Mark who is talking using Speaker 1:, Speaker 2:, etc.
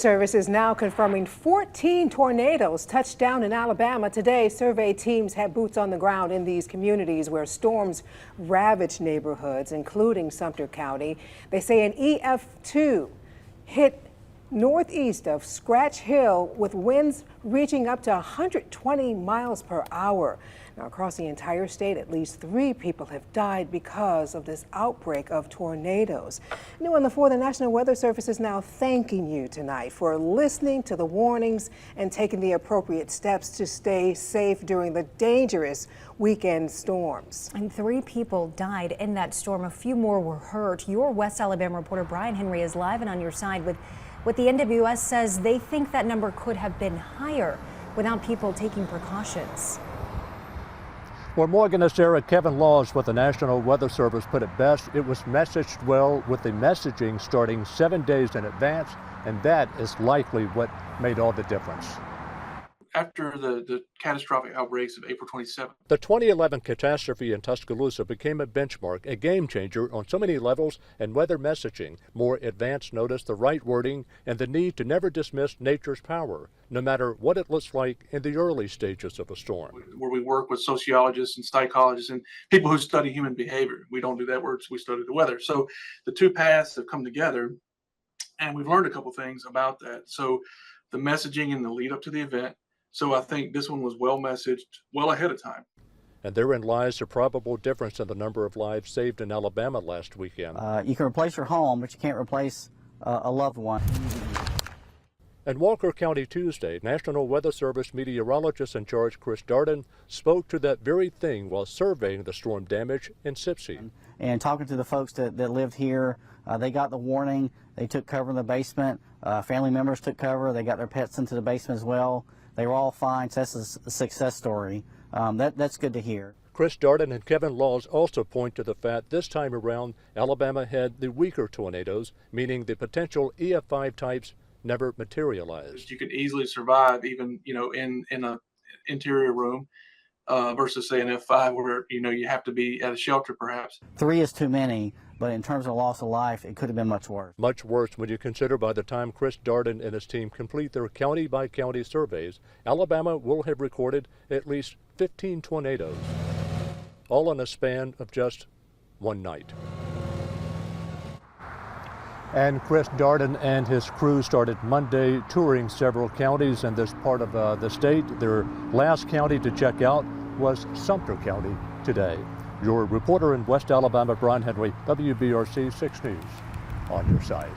Speaker 1: Service is now confirming 14 tornadoes touched down in Alabama today. Survey teams had boots on the ground in these communities where storms ravaged neighborhoods, including Sumter County. They say an EF2 hit northeast of Scratch Hill with winds reaching up to 120 miles per hour. Now, across the entire state, at least 3 people have died because of this outbreak of tornadoes. New on the 4, the National Weather Service is now thanking you tonight for listening to the warnings and taking the appropriate steps to stay safe during the dangerous weekend storms.
Speaker 2: And 3 people died in that storm. A few more were hurt. Your West Alabama reporter Brian Henry is live and on your side with what the NWS says they think that number could have been higher without people taking precautions.
Speaker 3: Well, Morgan and Sarah, Kevin Laws with the National Weather Service put it best. It was messaged well with the messaging starting 7 days in advance, and that is likely what made all the difference.
Speaker 4: After the catastrophic outbreaks of April 27th.
Speaker 3: The 2011 catastrophe in Tuscaloosa became a benchmark, a game changer on so many levels and weather messaging. More advance notice, the right wording, and the need to never dismiss nature's power, no matter what it looks like in the early stages of a storm.
Speaker 4: Where we work with sociologists and psychologists and people who study human behavior. We don't do that work, we study the weather. So the two paths have come together, and we've learned a couple things about that. So the messaging and the lead up to the event. So I think this one was well messaged, well ahead of time.
Speaker 3: And therein lies the probable difference in the number of lives saved in Alabama last weekend.
Speaker 5: You can replace your home, but you can't replace a loved one.
Speaker 3: In Walker County Tuesday, National Weather Service meteorologist in charge Chris Darden spoke to that very thing while surveying the storm damage in Sipsey.
Speaker 5: And talking to the folks that lived here, they got the warning. They took cover in the basement. Family members took cover. They got their pets into the basement as well. They were all fine, so that's a success story. That's good to hear.
Speaker 3: Chris Darden and Kevin Laws also point to the fact this time around Alabama had the weaker tornadoes, meaning the potential EF5 types never materialized.
Speaker 4: You could easily survive even, in an interior room versus say an F5 where, you have to be at a shelter perhaps.
Speaker 5: 3 is too many, but in terms of loss of life, it could have been much worse.
Speaker 3: Much worse when you consider by the time Chris Darden and his team complete their county-by-county surveys, Alabama will have recorded at least 15 tornadoes, all in a span of just one night. And Chris Darden and his crew started Monday touring several counties in this part of the state. Their last county to check out was Sumter County today. Your reporter in West Alabama, Brian Henry, WBRC 6 News, on your side.